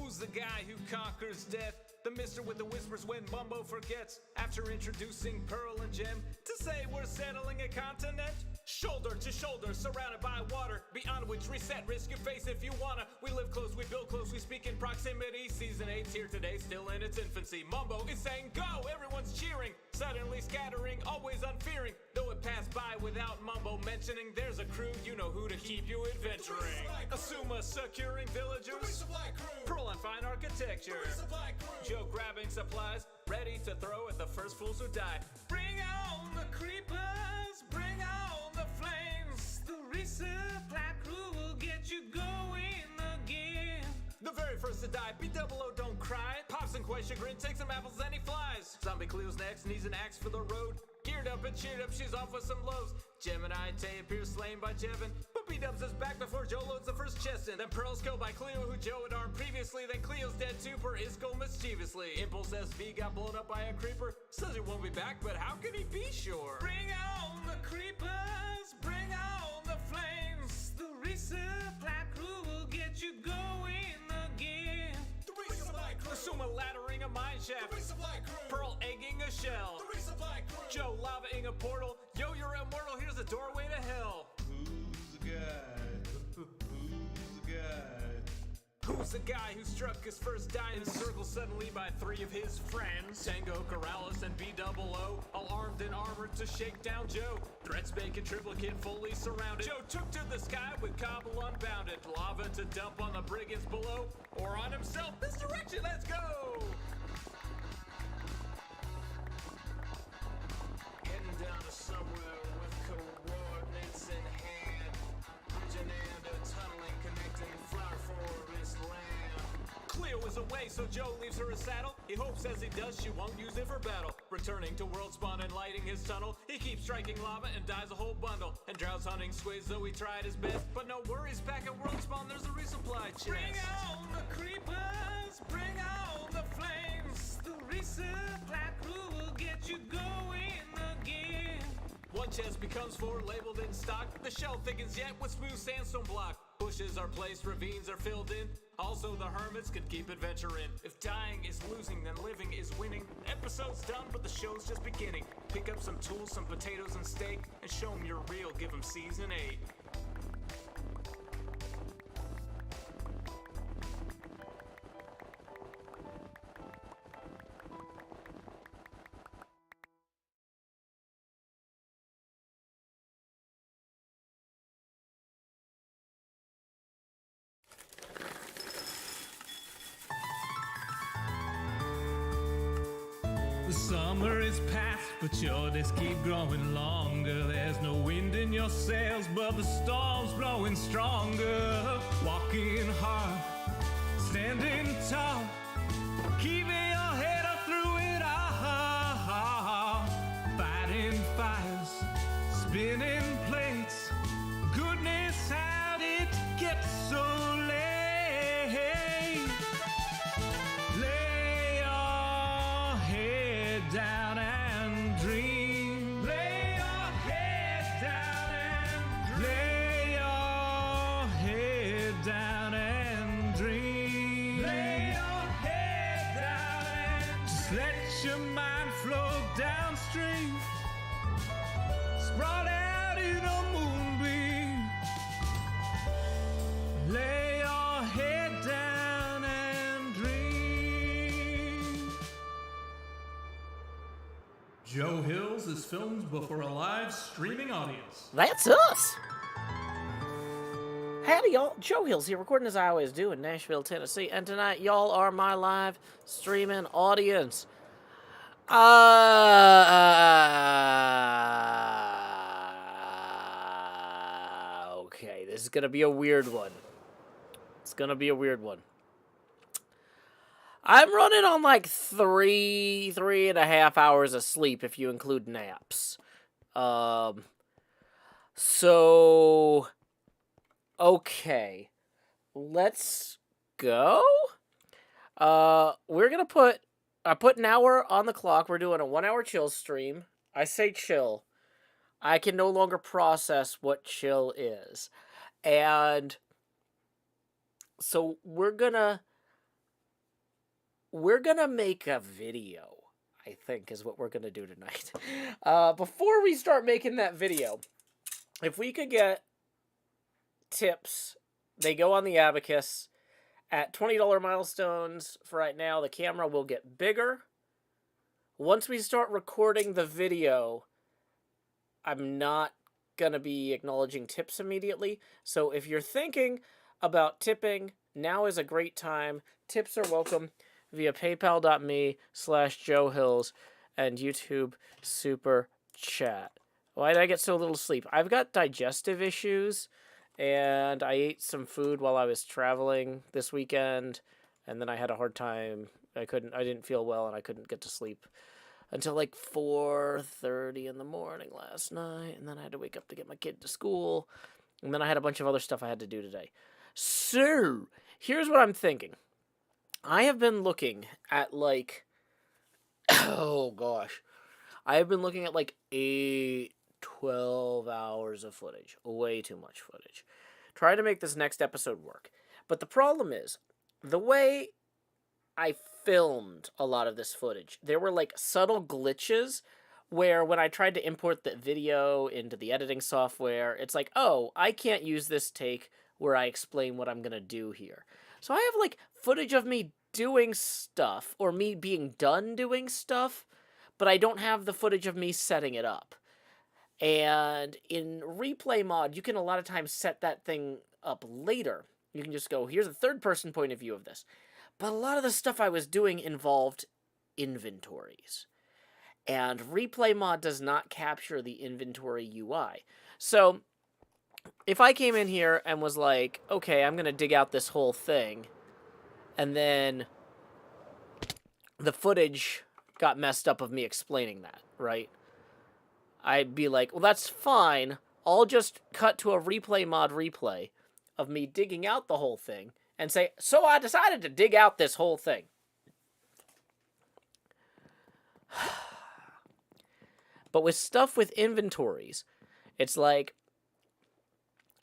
Who's the guy who conquers death? The mister with the whispers when Mumbo forgets. After introducing Pearl and Gem to say we're settling a continent. Shoulder to shoulder, surrounded by water. Beyond which reset, risk your face if you wanna. We live close, we build close, we speak in proximity. Season 8's here today, still in its infancy. Mumbo is saying go, everyone's cheering. Suddenly scattering, always unfearing. Though it passed by without Mumbo mentioning, there's a crew, you know who to keep you adventuring. Asuma securing villagers. Pearl on fine architecture. Joe grabbing supplies, ready to throw at the first fools who die. Bring on the creepers, bring on the flames. The resupply crew will get you going again. The very first to die, B-double-O, don't cry. Pops and Quay chagrin, takes some apples and he flies. Zombie Cleo's next, needs an axe for the road. Geared up and cheered up, she's off with some lows. Gemini Tay appears slain by Jevin, but B-dubs is back before Joe loads the first chest in. Then Pearl's killed by Cleo, who Joe had armed previously. Then Cleo's dead too, per Isco mischievously. Impulse SV got blown up by a creeper. Says he won't be back, but how can he be sure? Bring on the creepers, bring on the flames. The resupply crew will get you going again. The resupply crew. Asuma laddering a mine shaft. The resupply crew. Pearl egging a shell. The resupply crew. Joe lavaing a portal. Yo, you're immortal, here's a doorway to hell. Who's the guy? Who's the guy? Who's the guy who struck his first die and circled suddenly by three of his friends? Tango, Corrales, and B-double-O, all armed and armored to shake down Joe. Threats making triplicate fully surrounded. Joe took to the sky with Cobble unbounded. Lava to dump on the brigands below, or on himself. This direction, let's go! Heading down to somewhere with coordinates in hand. Bridging and a tunneling connecting flower forest land. Cleo is away, so Joe leaves her a saddle. He hopes as he does she won't use it for battle. Returning to World Spawn and lighting his tunnel, he keeps striking lava and dies a whole bundle. And drowns hunting squids, though he tried his best. But no worries, back at World Spawn there's a resupply chest. Bring on the creepers, bring on the flames. The resupply crew will get you going again. One chest becomes four, labeled in stock. The shell thickens yet with smooth sandstone block. Bushes are placed, ravines are filled in. Also the hermits can keep adventuring. If dying is losing, then living is winning. Episode's done, but the show's just beginning. Pick up some tools, some potatoes and steak, and show 'em you're real, give 'em season 8. The summer is past, but your days keep growing longer. There's no wind in your sails, but the storm's blowing stronger. Walking hard, standing tall, keeping your head up through it all. Fighting fires, spinning plates. Goodness, how did it get so late? Lay your head down and dream. Lay your head down and lay your head down and dream. Lay your head down and just let your mind flow downstream. Spread out in a moonbeam. Lay your head down and dream. Joe Hills is filmed before a live streaming audience. That's us. Howdy, y'all. Joe Hills here, recording as I always do in Nashville, Tennessee. And tonight, y'all are my live streaming audience. Okay, this is going to be a weird one. It's going to be a weird one. I'm running on like three and a half hours of sleep if you include naps. So, okay, let's go. We're going to put, I put an hour on the clock. We're doing a 1 hour chill stream. I say chill. I can no longer process what chill is. And so we're gonna we're gonna make a video, I think, is what we're gonna do tonight. Before we start making that video, if we could get tips, they go on the Abacus at $20 milestones for right now. The camera will get bigger. Once we start recording the video, I'm not gonna be acknowledging tips immediately. So if you're thinking about tipping, now is a great time. Tips are welcome via paypal.me/Joe Hills and YouTube Super Chat. Why did I get so little sleep? I've got digestive issues, and I ate some food while I was traveling this weekend, and then I had a hard time. I didn't feel well, and I couldn't get to sleep until like 4:30 in the morning last night, and then I had to wake up to get my kid to school, and then I had a bunch of other stuff I had to do today. So, here's what I'm thinking. I have been looking at like, oh gosh, I have been looking at like 12 hours of footage. Way too much footage. Try to make this next episode work. But the problem is, the way I filmed a lot of this footage, there were like subtle glitches where when I tried to import the video into the editing software, it's like, oh, I can't use this take where I explain what I'm going to do here. So I have like footage of me doing stuff or me being done doing stuff, but I don't have the footage of me setting it up. And in replay mod, you can a lot of times set that thing up later. You can just go, here's a third-person point of view of this. But a lot of the stuff I was doing involved inventories. And replay mod does not capture the inventory UI. So if I came in here and was like, okay, I'm going to dig out this whole thing, and then the footage got messed up of me explaining that, right? I'd be like, well, that's fine. I'll just cut to a replay mod replay of me digging out the whole thing and say, so I decided to dig out this whole thing. But with stuff with inventories, it's like,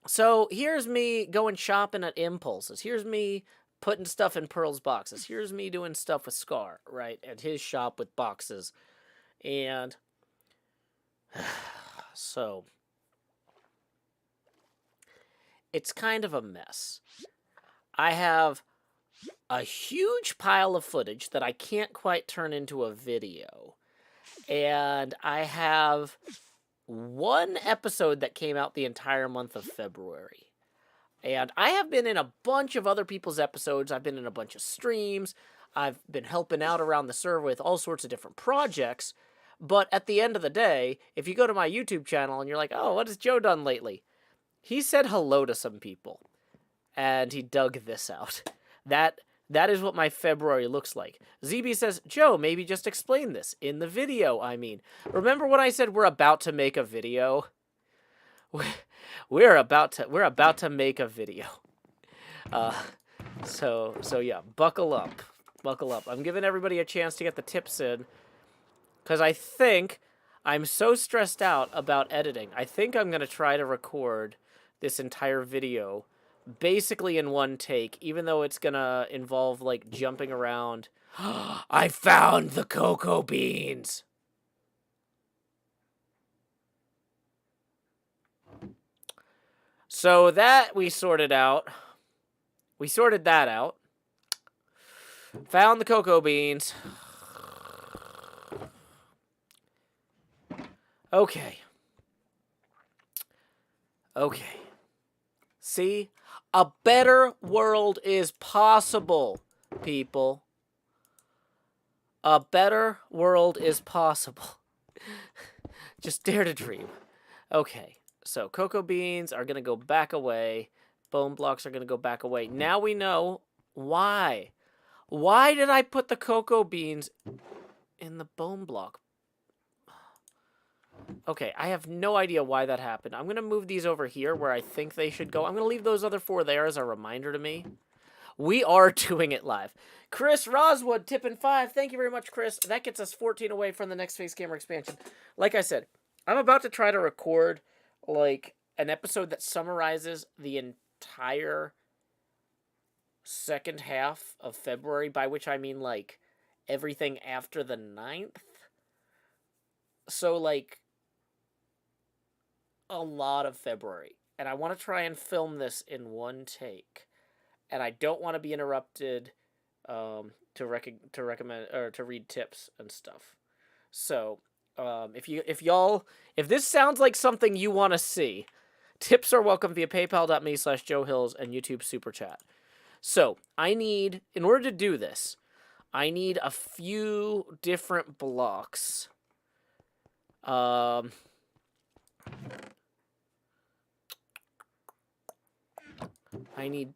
so here's me going shopping at Impulses. Here's me putting stuff in Pearl's boxes. Here's me doing stuff with Scar, right? At his shop with boxes. And so it's kind of a mess. I have a huge pile of footage that I can't quite turn into a video. And I have one episode that came out the entire month of February. And I have been in a bunch of other people's episodes. I've been in a bunch of streams. I've been helping out around the server with all sorts of different projects. But at the end of the day, if you go to my YouTube channel and you're like, oh, what has Joe done lately? He said hello to some people. And he dug this out. That is what my February looks like. ZB says, Joe, maybe just explain this. In the video, I mean. Remember when I said we're about to make a video? We're about to make a video. So yeah, buckle up. Buckle up. I'm giving everybody a chance to get the tips in. Because I think I'm so stressed out about editing. I think I'm going to try to record this entire video basically in one take, even though it's going to involve, like, jumping around. I found the cocoa beans! So that we sorted out. We sorted that out. Found the cocoa beans. Okay. Okay. See? A better world is possible, people. A better world is possible. Just dare to dream. Okay. So cocoa beans are going to go back away. Bone blocks are going to go back away. Now we know why. Why did I put the cocoa beans in the bone block? Okay, I have no idea why that happened. I'm going to move these over here where I think they should go. I'm going to leave those other 4 there as a reminder to me. We are doing it live. Chris Roswood, tipping 5. Thank you very much, Chris. That gets us 14 away from the next face camera expansion. Like I said, I'm about to try to record like an episode that summarizes the entire second half of February, by which I mean, like, everything after the 9th. So, like, a lot of February. And I want to try and film this in one take. And I don't want to be interrupted to recommend or to read tips and stuff. So, if this sounds like something you want to see, tips are welcome via paypal.me/JoeHills and YouTube Super Chat. So, in order to do this, I need a few different blocks. I need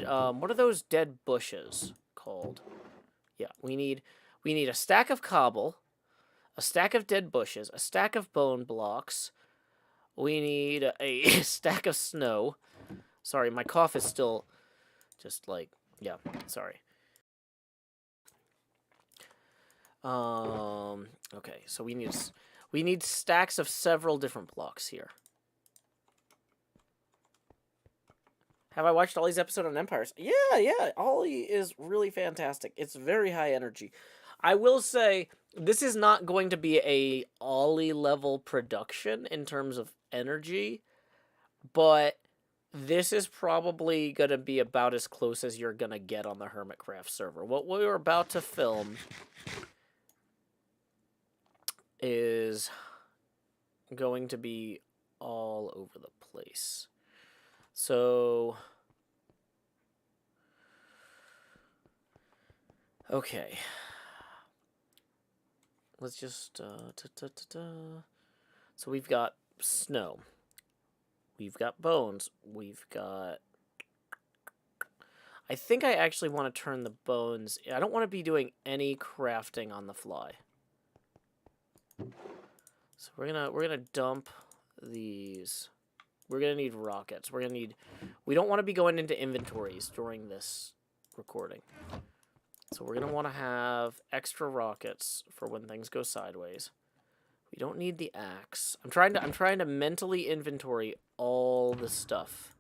what are those dead bushes called? Yeah, we need a stack of cobble, a stack of dead bushes, a stack of bone blocks. We need a stack of snow. Sorry, my cough is still just like, yeah, sorry. Okay, so we need stacks of several different blocks here. Have I watched Ollie's episode on Empires? Yeah. Ollie is really fantastic. It's very high energy. I will say, this is not going to be a Ollie level production in terms of energy, but this is probably going to be about as close as you're going to get on the HermitCraft server. What we're about to film is going to be all over the place. So, okay. Let's just, So we've got snow. We've got bones. We've got... I think I actually want to turn the bones... I don't want to be doing any crafting on the fly. So we're gonna dump these... We're going to need rockets. We don't want to be going into inventories during this recording. So we're going to want to have extra rockets for when things go sideways. We don't need the axe. I'm trying to mentally inventory all the stuff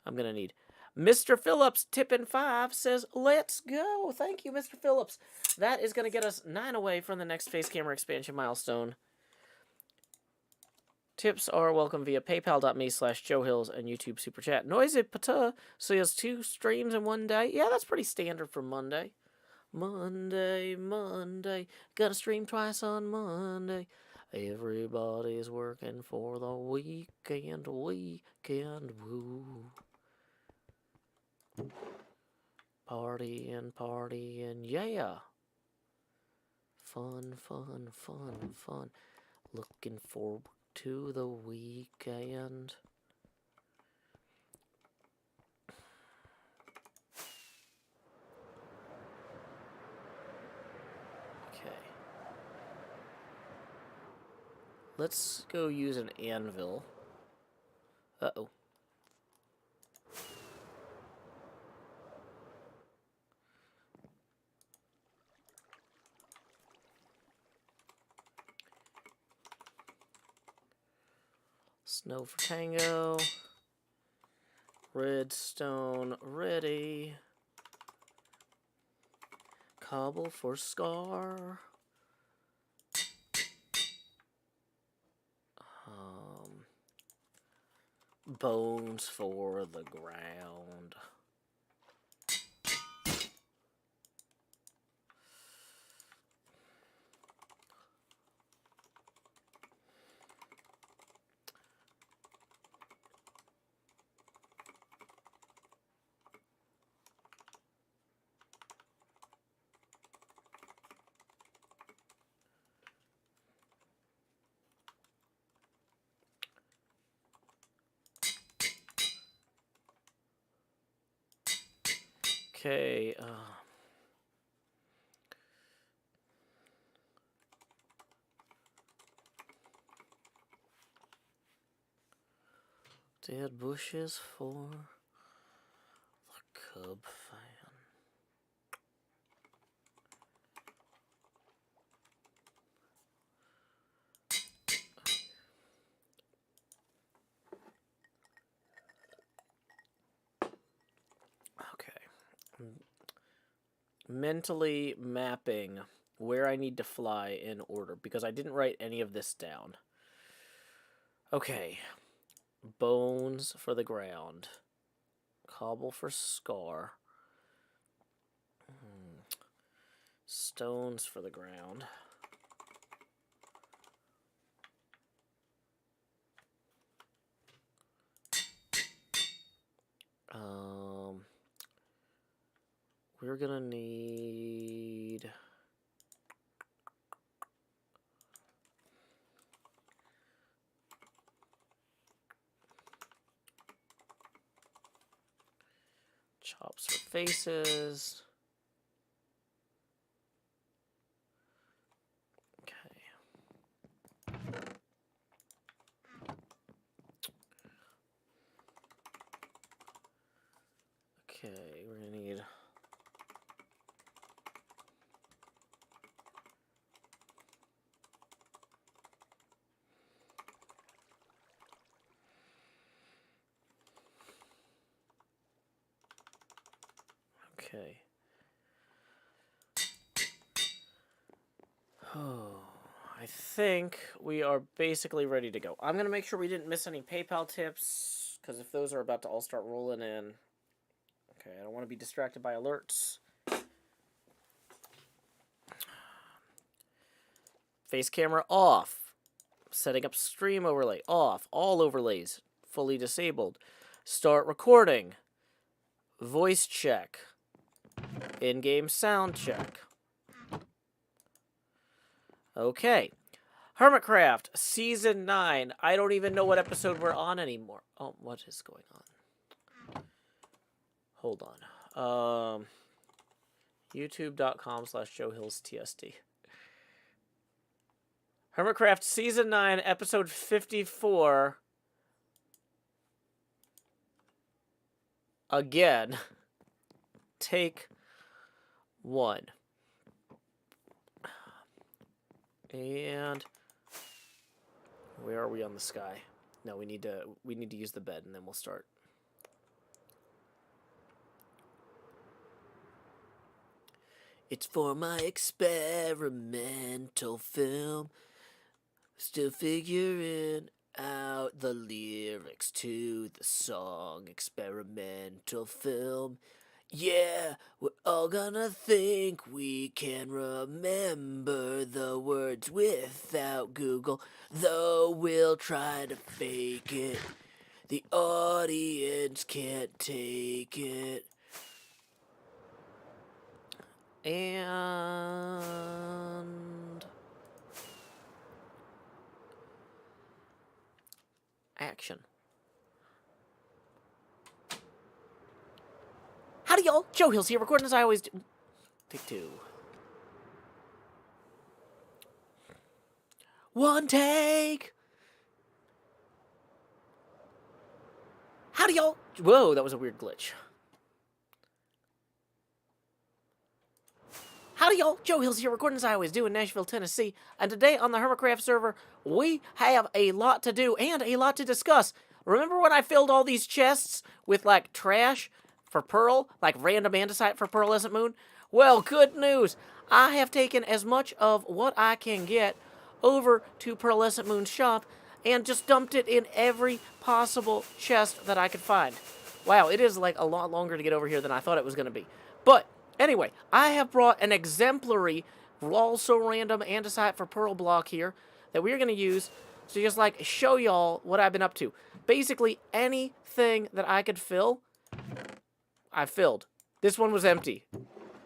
I'm going to need. Mr. Phillips, tippin' 5, says, let's go. Thank you, Mr. Phillips. That is going to get us 9 away from the next face camera expansion milestone. Tips are welcome via paypal.me/JoeHills and YouTube Super Chat. Noisy Pata says 2 streams in one day. Yeah, that's pretty standard for Monday. Monday. Gotta stream twice on Monday. Everybody's working for the weekend. Woo. Partying, yeah. Fun. Looking forward to the weekend. Okay. Let's go use an anvil. Uh-oh. Snow for Tango. Redstone ready. Cobble for Scar. Bones for the ground. Okay, dead bushes for the cub fan. Okay. mentally mapping where I need to fly in order, because I didn't write any of this down. Okay. Bones for the ground. Cobble for scar. Stones for the ground. We're gonna need chops for faces. Okay. Okay, we're gonna need okay. Oh, I think we are basically ready to go. I'm going to make sure we didn't miss any PayPal tips, because if those are about to all start rolling in. Okay, I don't want to be distracted by alerts. Face camera off. Setting up stream overlay off. All overlays fully disabled. Start recording. Voice check. In-game sound check. Okay. HermitCraft, Season 9. I don't even know what episode we're on anymore. Oh, what is going on? Hold on. YouTube.com/JoeHillsTSD. HermitCraft, Season 9, Episode 54. Again. Take 1. And where are we on the sky? No, we need to use the bed, and then we'll start. It's for my experimental film. Still figuring out the lyrics to the song. Experimental film. Yeah, we're all gonna think we can remember the words without Google, though we'll try to fake it. The audience can't take it. And action. Howdy, y'all. Joe Hills here, recording as I always do. Take 2. One take. Howdy, y'all. Whoa, that was a weird glitch. Howdy, y'all. Joe Hills here, recording as I always do in Nashville, Tennessee. And today on the HermitCraft server, we have a lot to do and a lot to discuss. Remember when I filled all these chests with, like, trash for Pearl, like random andesite for Pearlescent Moon? Well, good news. I have taken as much of what I can get over to Pearlescent Moon's shop and just dumped it in every possible chest that I could find. Wow, it is like a lot longer to get over here than I thought it was going to be. But anyway, I have brought an exemplary, also random andesite for Pearl block here that we're going to use to just like show y'all what I've been up to. Basically, anything that I could fill, I filled. This one was empty.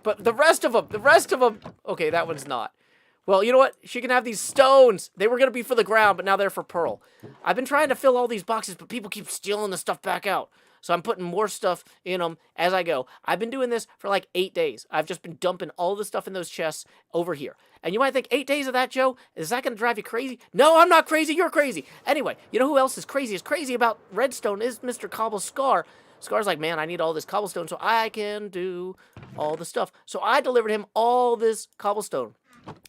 But the rest of them, okay, that one's not. Well, you know what? She can have these stones. They were going to be for the ground, but now they're for Pearl. I've been trying to fill all these boxes, but people keep stealing the stuff back out. So I'm putting more stuff in them as I go. I've been doing this for like 8 days. I've just been dumping all the stuff in those chests over here. And you might think, 8 days of that, Joe? Is that going to drive you crazy? No, I'm not crazy. You're crazy. Anyway, you know who else is crazy? Is crazy about redstone is Mr. Cobble Scar. Scar's like, man, I need all this cobblestone so I can do all the stuff. So I delivered him all this cobblestone.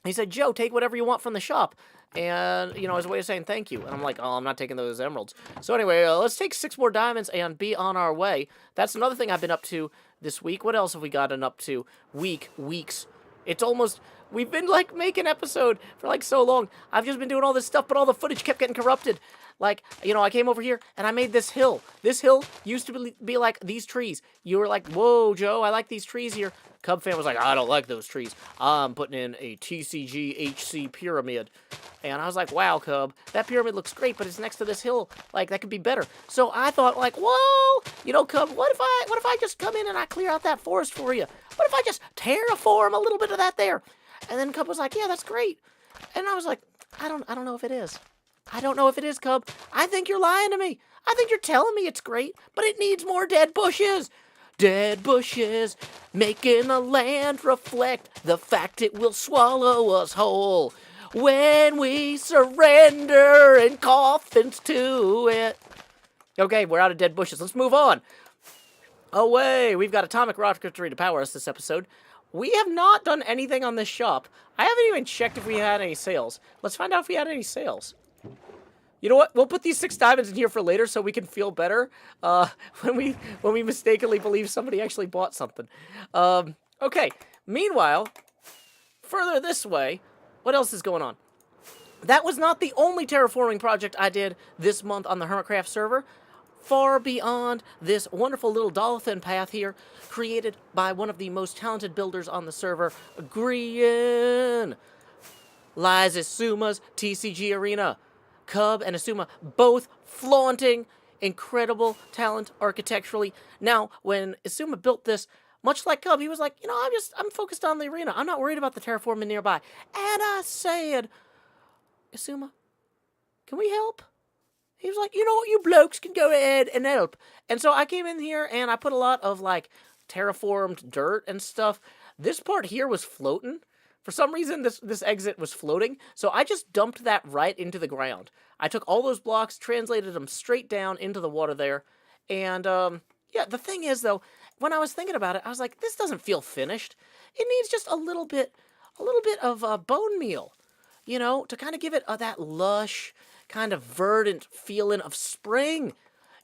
He said, Joe, take whatever you want from the shop. And, you know, as a way of saying thank you. And I'm like, oh, I'm not taking those emeralds. So anyway, let's take 6 more diamonds and be on our way. That's another thing I've been up to this week. What else have we gotten up to? Weeks. It's almost... We've been, like, making episode for, like, so long. I've just been doing all this stuff, but all the footage kept getting corrupted. Like, you know, I came over here, and I made this hill. This hill used to be like these trees. You were like, whoa, Joe, I like these trees here. Cub fan was like, I don't like those trees. I'm putting in a TCG HC pyramid. And I was like, wow, Cub, that pyramid looks great, but it's next to this hill. Like, that could be better. So I thought, like, whoa, you know, Cub, what if I just come in and I clear out that forest for you? What if I just terraform a little bit of that there? And then Cub was like, yeah, that's great. And I was like, I don't know if it is. I don't know if it is, Cub. I think you're lying to me. I think you're telling me it's great, but it needs more dead bushes. Dead bushes, making the land reflect the fact it will swallow us whole when we surrender in coffins to it. Okay, we're out of dead bushes. Let's move on. Away. We've got atomic rocketry to power us this episode. We have not done anything on this shop. I haven't even checked if we had any sales. Let's find out if we had any sales. You know what? We'll put these 6 diamonds in here for later so we can feel better when we mistakenly believe somebody actually bought something. Okay. Meanwhile, further this way, what else is going on? That was not the only terraforming project I did this month on the HermitCraft server. Far beyond this wonderful little dolphin path here, created by one of the most talented builders on the server, Grian, lies Isuma's TCG Arena. Cub and Isuma both flaunting incredible talent architecturally. Now, when Isuma built this, much like Cub, he was like, you know, I'm focused on the arena. I'm not worried about the terraforming nearby. And I said, Isuma, can we help? He was like, you know what, you blokes can go ahead and help. And so I came in here and I put a lot of like terraformed dirt and stuff. This part here was floating. For some reason, this exit was floating, so I just dumped that right into the ground. I took all those blocks, translated them straight down into the water there, and, yeah, the thing is, though, when I was thinking about it, I was like, this doesn't feel finished. It needs just a little bit of bone meal, you know, to kind of give it that lush, kind of verdant feeling of spring.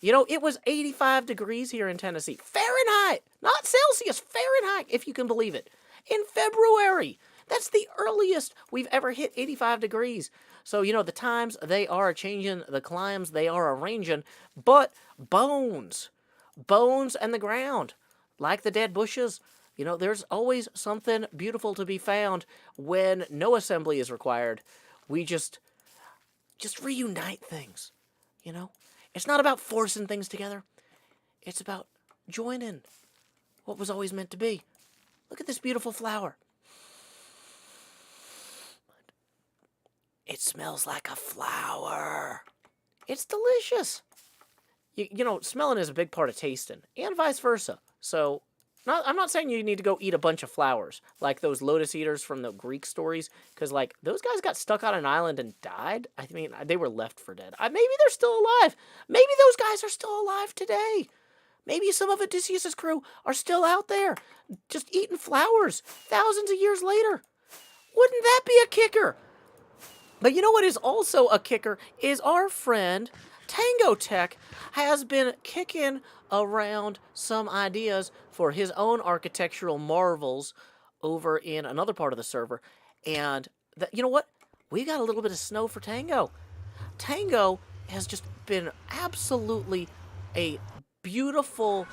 You know, it was 85 degrees here in Tennessee. Fahrenheit, not Celsius, Fahrenheit, if you can believe it, in February. That's the earliest we've ever hit 85 degrees. So, you know, the times, they are changing, the climes, they are arranging, but bones and the ground, like the dead bushes, you know, there's always something beautiful to be found when no assembly is required. We just reunite things, you know? It's not about forcing things together. It's about joining what was always meant to be. Look at this beautiful flower. It smells like a flower. It's delicious. You know, smelling is a big part of tasting, and vice versa. So, I'm not saying you need to go eat a bunch of flowers, like those lotus eaters from the Greek stories, because, like, those guys got stuck on an island and died. I mean, they were left for dead. Maybe they're still alive. Maybe those guys are still alive today. Maybe some of Odysseus' crew are still out there, just eating flowers thousands of years later. Wouldn't that be a kicker? But you know what is also a kicker is our friend Tango Tech has been kicking around some ideas for his own architectural marvels over in another part of the server. And you know what? We got a little bit of snow for Tango. Tango has just been absolutely a beautiful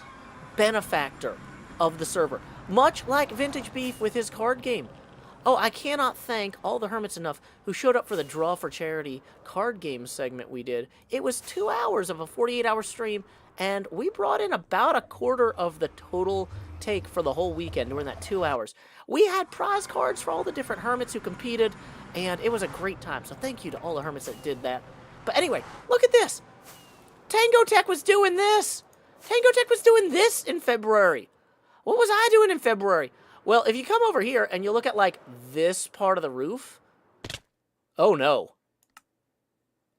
benefactor of the server, much like Vintage Beef with his card game. Oh, I cannot thank all the hermits enough who showed up for the Draw for Charity card game segment we did. It was 2 hours of a 48-hour stream, and we brought in about a quarter of the total take for the whole weekend during that 2 hours. We had prize cards for all the different hermits who competed, and it was a great time. So thank you to all the hermits that did that. But anyway, look at this. Tango Tech was doing this. Tango Tech was doing this in February. What was I doing in February? Well, if you come over here and you look at, like, this part of the roof, oh, no.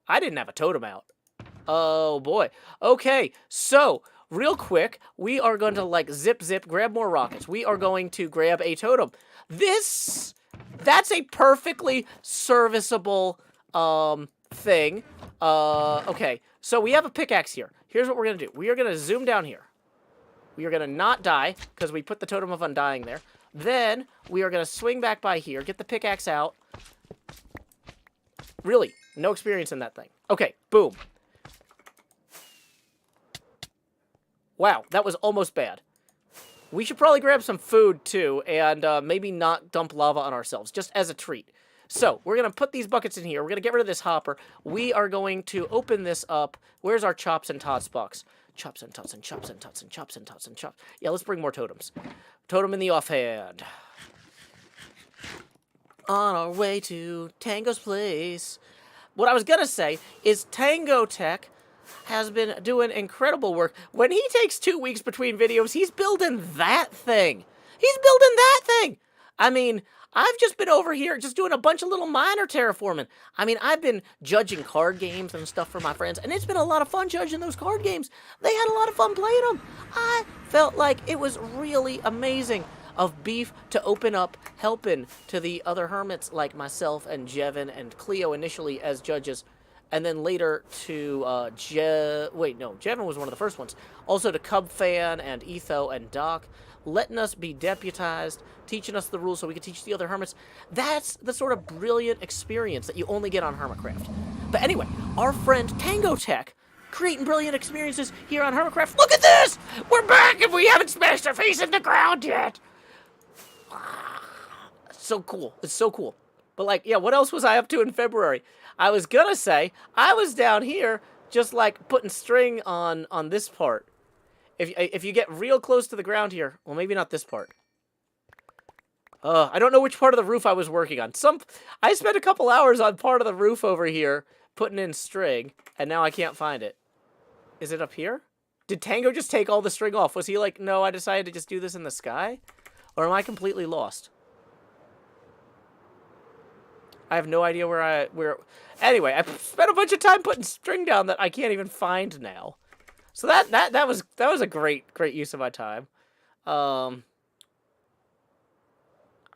I didn't have a totem out. Oh, boy. Okay, so, real quick, we are going to, like, zip, grab more rockets. We are going to grab a totem. That's a perfectly serviceable thing. Okay, so we have a pickaxe here. Here's what we're gonna do. We are gonna zoom down here. We are gonna not die, because we put the totem of undying there. Then, we are gonna swing back by here, get the pickaxe out. Really, no experience in that thing. Okay, boom. Wow, that was almost bad. We should probably grab some food, too, and maybe not dump lava on ourselves, just as a treat. So, we're going to put these buckets in here. We're going to get rid of this hopper. We are going to open this up. Where's our chops and tots box? Chops and tots and chops and tots and chops and tots and chops. Yeah, let's bring more totems. Totem in the offhand. On our way to Tango's place. What I was going to say is Tango Tech has been doing incredible work. When he takes 2 weeks between videos, he's building that thing. He's building that thing. I mean, I've just been over here just doing a bunch of little minor terraforming. I mean, I've been judging card games and stuff for my friends, and it's been a lot of fun judging those card games. They had a lot of fun playing them. I felt like it was really amazing of Beef to open up helping to the other hermits like myself and Jevin and Cleo initially as judges, and then later to Jevin was one of the first ones. Also to Cubfan and Etho and Doc, letting us be deputized, teaching us the rules so we could teach the other hermits. That's the sort of brilliant experience that you only get on HermitCraft. But anyway, our friend Tango Tech, creating brilliant experiences here on HermitCraft. Look at this! We're back and we haven't smashed our face in the ground yet! So cool. It's so cool. But like, yeah, what else was I up to in February? I was gonna say, I was down here just like putting string on this part. If you get real close to the ground here, well, maybe not this part. I don't know which part of the roof I was working on. I spent a couple hours on part of the roof over here putting in string, and now I can't find it. Is it up here? Did Tango just take all the string off? Was he like, no, I decided to just do this in the sky? Or am I completely lost? I have no idea where. Anyway, I spent a bunch of time putting string down that I can't even find now. So that was a great use of my time. I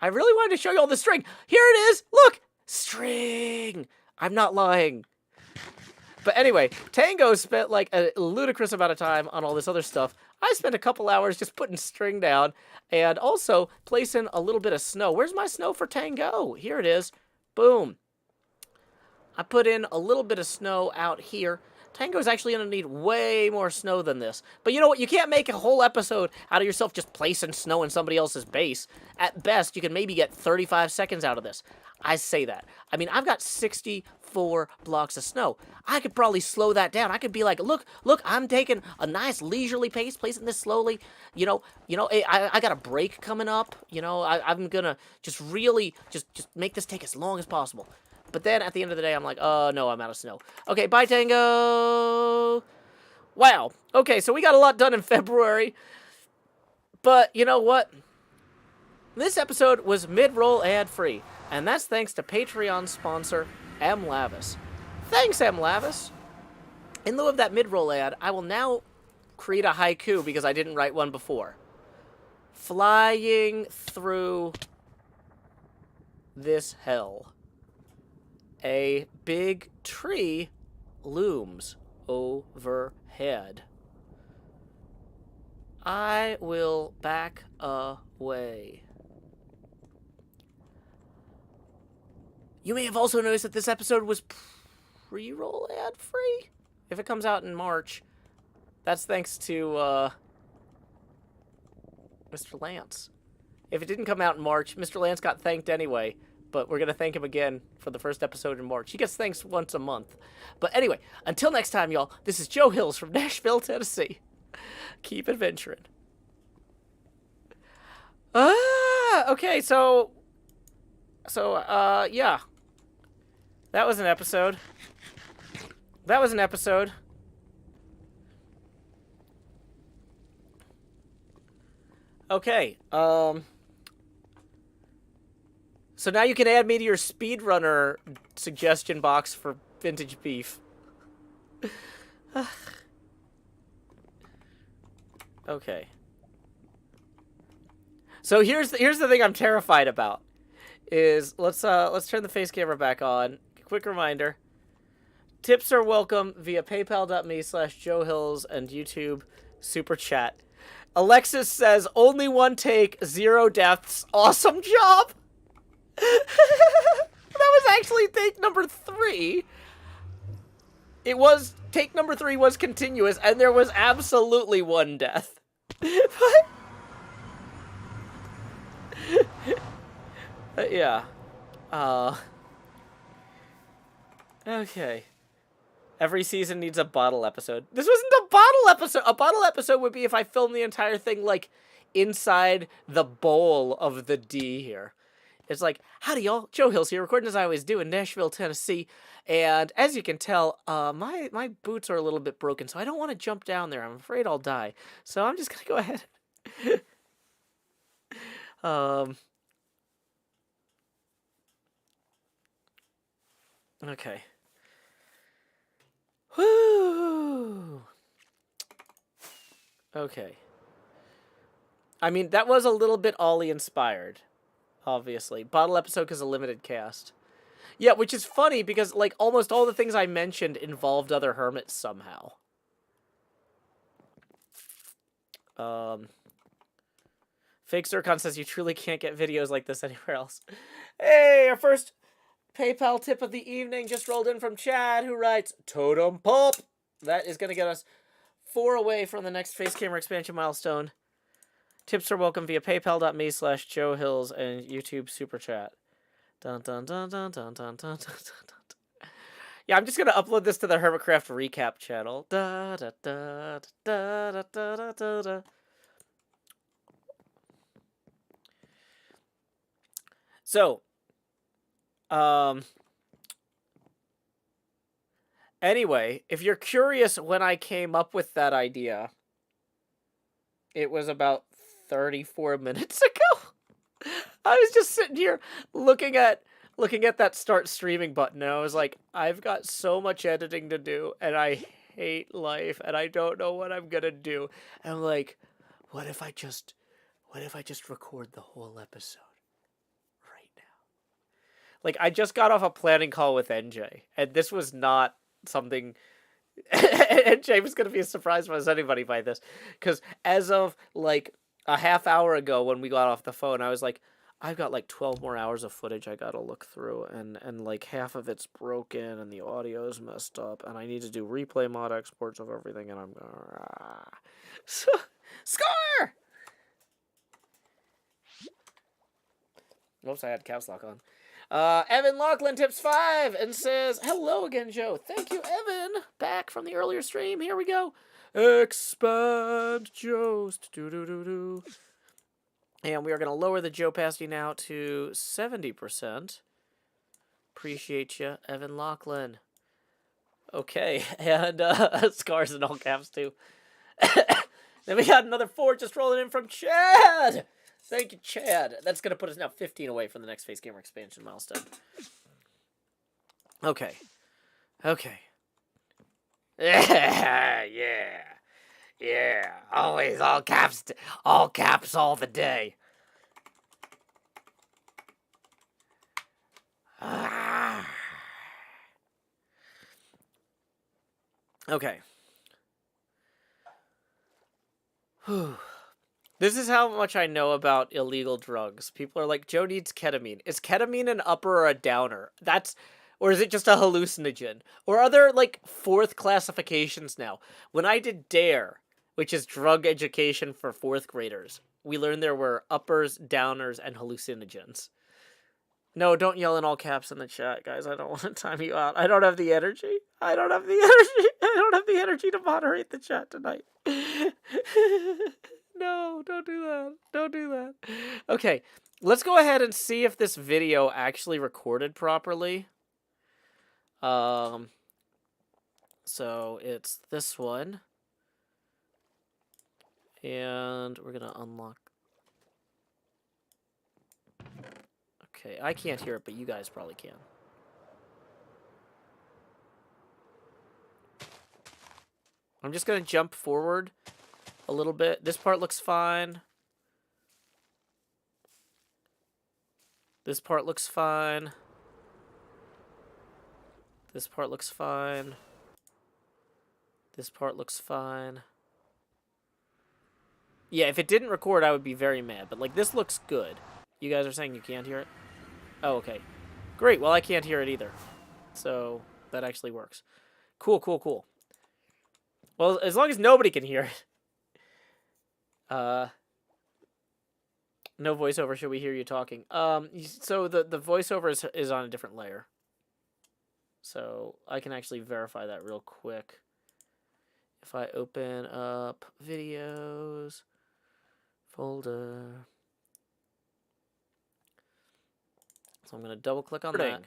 really wanted to show you all the string. Here it is. Look, string. I'm not lying. But anyway, Tango spent like a ludicrous amount of time on all this other stuff. I spent a couple hours just putting string down and also placing a little bit of snow. Where's my snow for Tango? Here it is. Boom. I put in a little bit of snow out here. Tango's actually going to need way more snow than this. But you know what? You can't make a whole episode out of yourself just placing snow in somebody else's base. At best, you can maybe get 35 seconds out of this. I say that. I mean, I've got 64 blocks of snow. I could probably slow that down. I could be like, look, I'm taking a nice leisurely pace, placing this slowly. You know, I got a break coming up. You know, I'm going to just really just make this take as long as possible. But then at the end of the day, I'm like, oh, no, I'm out of snow. Okay, bye, Tango. Wow. Okay, so we got a lot done in February. But you know what? This episode was mid-roll ad-free. And that's thanks to Patreon sponsor, M. Lavis. Thanks, M. Lavis. In lieu of that mid-roll ad, I will now create a haiku because I didn't write one before. Flying through this hell. A big tree looms overhead. I will back away. You may have also noticed that this episode was pre-roll ad-free. If it comes out in March, that's thanks to Mr. Lance. If it didn't come out in March, Mr. Lance got thanked anyway. But we're going to thank him again for the first episode in March. He gets thanks once a month. But anyway, until next time, y'all, this is Joe Hills from Nashville, Tennessee. Keep adventuring. Okay, so, yeah. That was an episode. Okay, so now you can add me to your speedrunner suggestion box for vintage beef. Okay. So here's the thing I'm terrified about. Is let's turn the face camera back on. quick reminder. Tips are welcome via paypal.me/JoeHills and YouTube Super Chat. Alexis says, only one take, 0 deaths. Awesome job! That was actually take number 3. Take number 3 was continuous, and there was absolutely 1 death. Yeah. Okay. Every season needs a bottle episode. This wasn't a bottle episode. A bottle episode would be if I filmed the entire thing, like, inside the bowl of the D here. It's like, howdy y'all, Joe Hills here, recording as I always do in Nashville, Tennessee. And as you can tell, my boots are a little bit broken, so I don't want to jump down there. I'm afraid I'll die. So I'm just going to go ahead. Okay. Whoo! Okay. I mean, that was a little bit Ollie inspired, obviously. Bottle episode because of limited cast. Yeah, which is funny because, like, almost all the things I mentioned involved other hermits somehow. Fake Zircon says you truly can't get videos like this anywhere else. Hey, our first PayPal tip of the evening just rolled in from Chad, who writes, Totem Pop! That is going to get us 4 away from the next face camera expansion milestone. Tips are welcome via paypal.me/JoeHills and YouTube Super Chat. Dun dun dun dun dun dun dun dun dun. Yeah, I'm just going to upload this to the HermitCraft recap channel. Da da da da da da da da da. So, anyway, if you're curious when I came up with that idea, it was about 34 minutes ago. I was just sitting here looking at that start streaming button, and I was like, I've got so much editing to do, and I hate life, and I don't know what I'm gonna do. And I'm like, what if I just record the whole episode? Like, I just got off a planning call with NJ, and this was not something... NJ was going to be as surprised as anybody by this, because as of, like, a half hour ago when we got off the phone, I was like, I've got, like, 12 more hours of footage I gotta look through, and like, half of it's broken, and the audio's messed up, and I need to do replay mod exports of everything, and I'm gonna... Score! Oops, I had caps lock on. Evan Lachlan tips 5 and says, hello again, Joe. Thank you, Evan. Back from the earlier stream. Here we go. Expand Joe's. Do-do-do-do. And we are going to lower the Joe pasty now to 70%. Appreciate you, Evan Lachlan. Okay, and scars in all caps, too. Then we got another 4 just rolling in from Chad. Thank you, Chad. That's going to put us now 15 away from the next face camera expansion milestone. Okay. Okay. Yeah. Always all caps all the day. Okay. Whew. This is how much I know about illegal drugs. People are like, Joe needs ketamine. Is ketamine an upper or a downer? Or is it just a hallucinogen? Or are there, like, 4th classifications now? When I did DARE, which is drug education for 4th graders, we learned there were uppers, downers, and hallucinogens. No, don't yell in all caps in the chat, guys. I don't want to time you out. I don't have the energy. I don't have the energy to moderate the chat tonight. No, don't do that. Don't do that. Okay, let's go ahead and see if this video actually recorded properly. So it's this one. And we're going to unlock. Okay, I can't hear it, but you guys probably can. I'm just going to jump forward a little bit. This part looks fine. This part looks fine. This part looks fine. This part looks fine. Yeah, if it didn't record, I would be very mad. But, like, this looks good. You guys are saying you can't hear it? Oh, okay. Great. Well, I can't hear it either. So, that actually works. Cool, cool, cool. Well, as long as nobody can hear it. No voiceover. Should we hear you talking? So the voiceover is on a different layer. So I can actually verify that real quick. If I open up videos, folder. So I'm going to double click on that.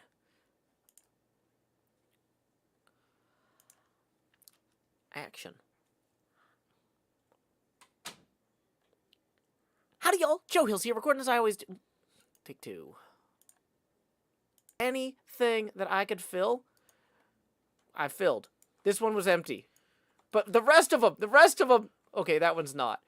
Action. Howdy, y'all. Joe Hills here, recording as I always do. Take two. Anything that I could fill, I filled. This one was empty. But the rest of them, okay, that one's not.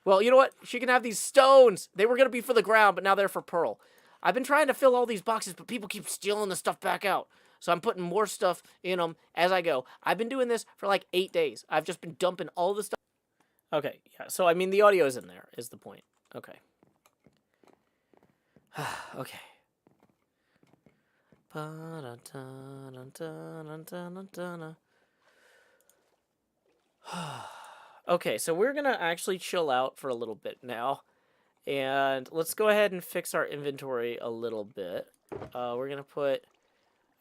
Well, you know what? She can have these stones. They were going to be for the ground, but now they're for Pearl. I've been trying to fill all these boxes, but people keep stealing the stuff back out. So I'm putting more stuff in them as I go. I've been doing this for like 8 days. I've just been dumping all the stuff. Okay, yeah. So, I mean, the audio is in there, is the point. Okay. Okay. Okay, so we're going to actually chill out for a little bit now. And let's go ahead and fix our inventory a little bit. We're going to put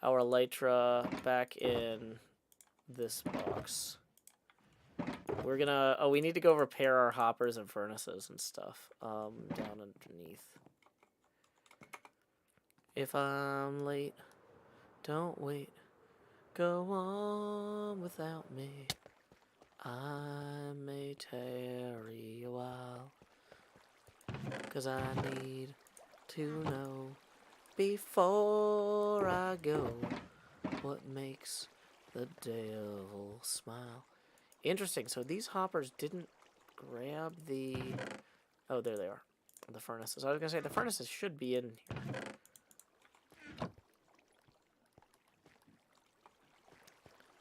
our Elytra back in this box. We're going to... Oh, we need to go repair our hoppers and furnaces and stuff down underneath. If I'm late, don't wait. Go on without me. I may tarry a while. 'Cause I need to know before I go what makes the devil smile. Interesting. So these hoppers didn't grab the... Oh, there they are. The furnaces. I was going to say the furnaces should be in here.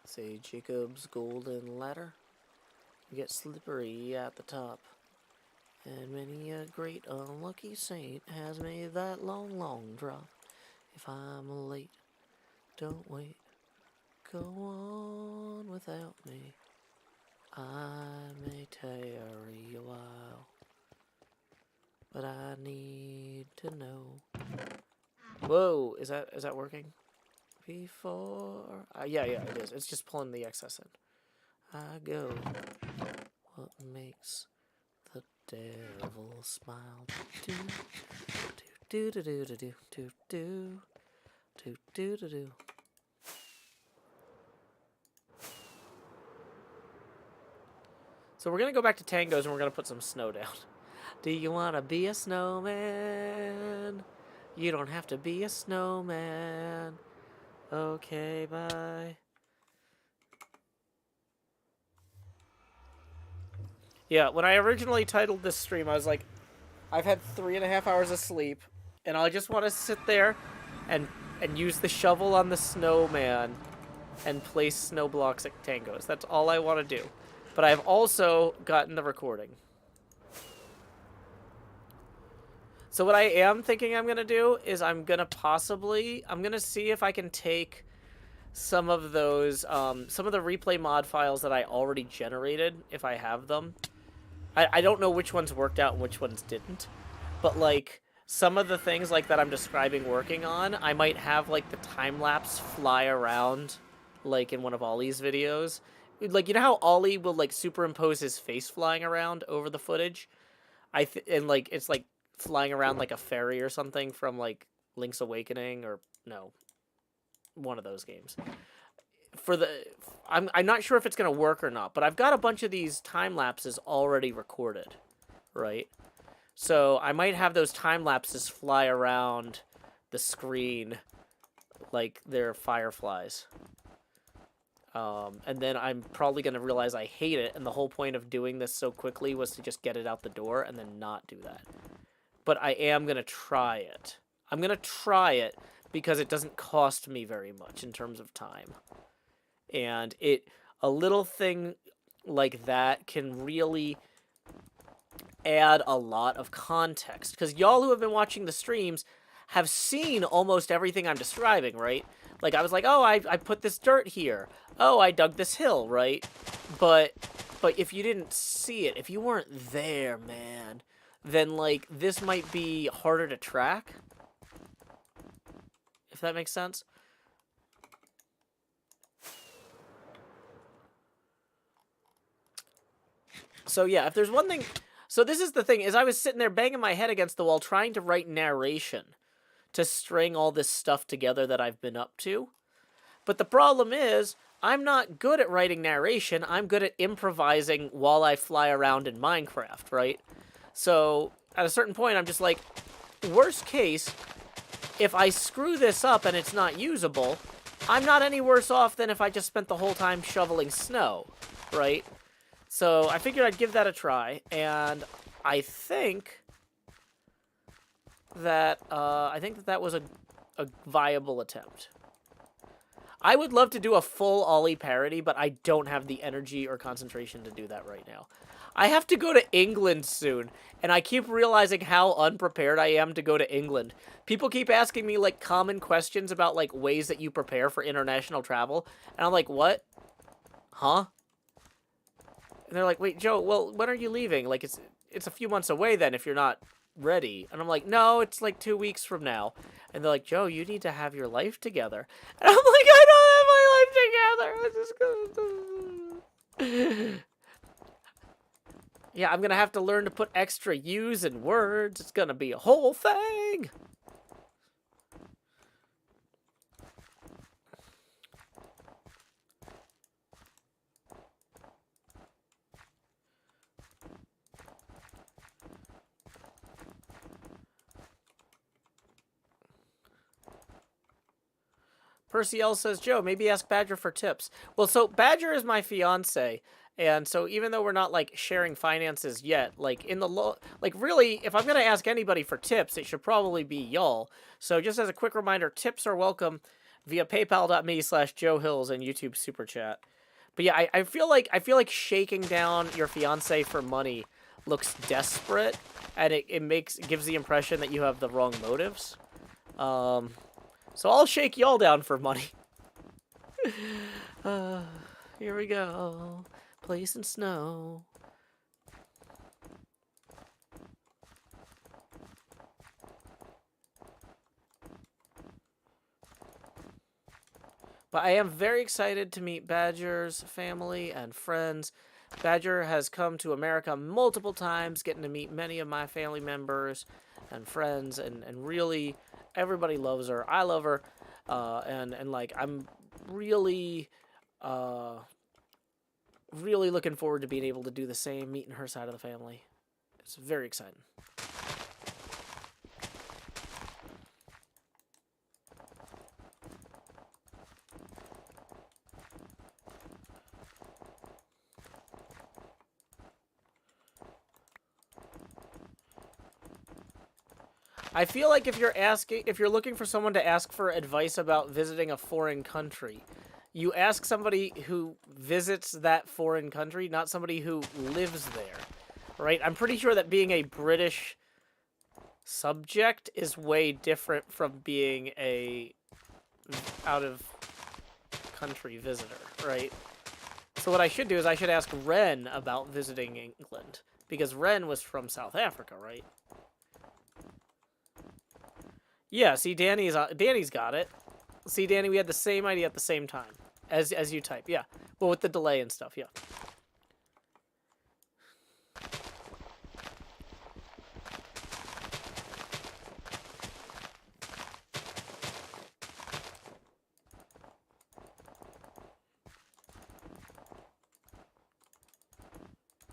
Say Jacob's golden ladder. You get slippery at the top. And many a great unlucky saint has made that long, long drop. If I'm late, don't wait. Go on without me. I may tarry a while, but I need to know. Whoa, is that working? Before... yeah, it is. It's just pulling the excess in. I go. What makes the devil smile? Do do do do do do do do do do do do. So we're gonna go back to Tango's and we're gonna put some snow down. Do you wanna be a snowman? You don't have to be a snowman. Okay, bye. Yeah, when I originally titled this stream, I was like, I've had 3.5 hours of sleep, and I just want to sit there and use the shovel on the snowman and place snow blocks at Tangos. That's all I want to do. But I've also gotten the recording. So what I am thinking I'm going to do is I'm going to see if I can take some of those, some of the replay mod files that I already generated, if I have them. I don't know which ones worked out and which ones didn't. But, like, some of the things, like, that I'm describing working on, I might have, like, the time-lapse fly around, like, in one of Ollie's videos. Like, you know how Ollie will, like, superimpose his face flying around over the footage? And, like, it's, like, flying around like a fairy or something from, like, Link's Awakening, or, no, one of those games. I'm not sure if it's going to work or not, but I've got a bunch of these time lapses already recorded, right? So I might have those time lapses fly around the screen like they're fireflies. And then I'm probably going to realize I hate it, and the whole point of doing this so quickly was to just get it out the door and then not do that. But I am going to try it. I'm going to try it, because it doesn't cost me very much in terms of time. And a little thing like that can really add a lot of context. Because y'all who have been watching the streams have seen almost everything I'm describing, right? Like, I was like, oh, I put this dirt here. Oh, I dug this hill, right? But if you didn't see it, if you weren't there, man, then, like, this might be harder to track. If that makes sense. So, yeah, if there's one thing... So this is the thing, is I was sitting there banging my head against the wall trying to write narration to string all this stuff together that I've been up to. But the problem is, I'm not good at writing narration. I'm good at improvising while I fly around in Minecraft, right? So, at a certain point, I'm just like, worst case, if I screw this up and it's not usable, I'm not any worse off than if I just spent the whole time shoveling snow, right? So I figured I'd give that a try, and I think that that was a viable attempt. I would love to do a full Ollie parody, but I don't have the energy or concentration to do that right now. I have to go to England soon, and I keep realizing how unprepared I am to go to England. People keep asking me, like, common questions about, like, ways that you prepare for international travel, and I'm like, what? Huh? And they're like, wait, Joe, well, when are you leaving? Like, it's a few months away then if you're not ready. And I'm like, no, it's like 2 weeks from now. And they're like, Joe, you need to have your life together. And I'm like, I don't have my life together. I'm just gonna... Yeah, I'm gonna have to learn to put extra U's in words. It's gonna be a whole thing. Percy L says, Joe, maybe ask Badger for tips. Well, so Badger is my fiance, and so even though we're not, like, sharing finances yet, like, really, if I'm going to ask anybody for tips, it should probably be y'all. So just as a quick reminder, tips are welcome via paypal.me/JoeHills and YouTube Super Chat. But yeah, I feel like shaking down your fiance for money looks desperate, and it gives the impression that you have the wrong motives. So I'll shake y'all down for money. Here we go. Play some snow. But I am very excited to meet Badger's family and friends. Badger has come to America multiple times, getting to meet many of my family members and friends, and really... Everybody loves her. I love her. And like, I'm really looking forward to being able to do the same, meeting her side of the family. It's very exciting. I feel like if you're looking for someone to ask for advice about visiting a foreign country, you ask somebody who visits that foreign country, not somebody who lives there, right? I'm pretty sure that being a British subject is way different from being a out-of-country visitor, right? So what I should do is I should ask Ren about visiting England, because Ren was from South Africa, right? Yeah, see, Danny's got it. See, Danny, we had the same idea at the same time as you type. Yeah, well, with the delay and stuff. Yeah.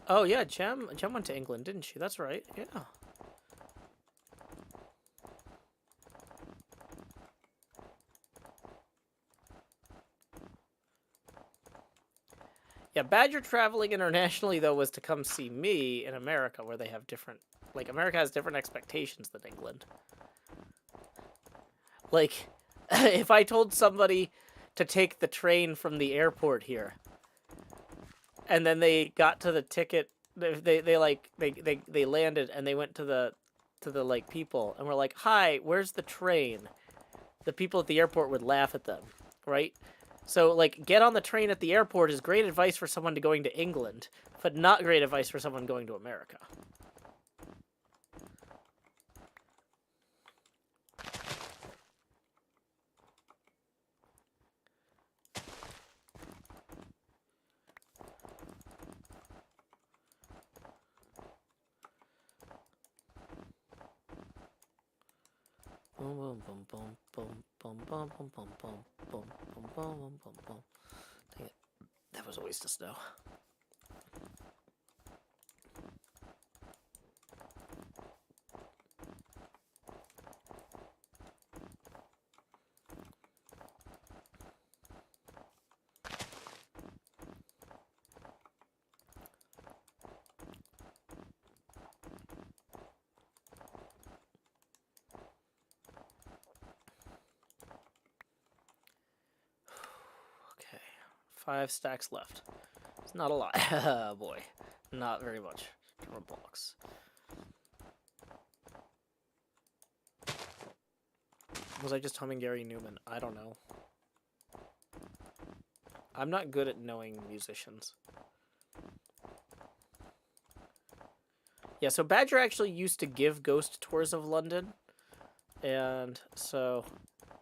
Oh yeah, Jem went to England, didn't she? That's right. Yeah. Yeah, Badger traveling internationally, though, was to come see me in America, where they have different... Like, America has different expectations than England. Like, if I told somebody to take the train from the airport here, and then they got to the ticket, they landed and they went to the like people and were like, "Hi, where's the train?" The people at the airport would laugh at them, right? So like, get on the train at the airport is great advice for someone going to England, but not great advice for someone going to America. Boom, boom, boom, boom, boom, boom, boom, boom, boom, boom, boom, boom, boom, boom. Dang it. That was a waste of snow. Okay, 5 stacks left. It's not a lot. Oh boy, not very much for blocks. Was I just humming Gary Newman? I don't know. I'm not good at knowing musicians. Yeah, so Badger actually used to give ghost tours of London, and so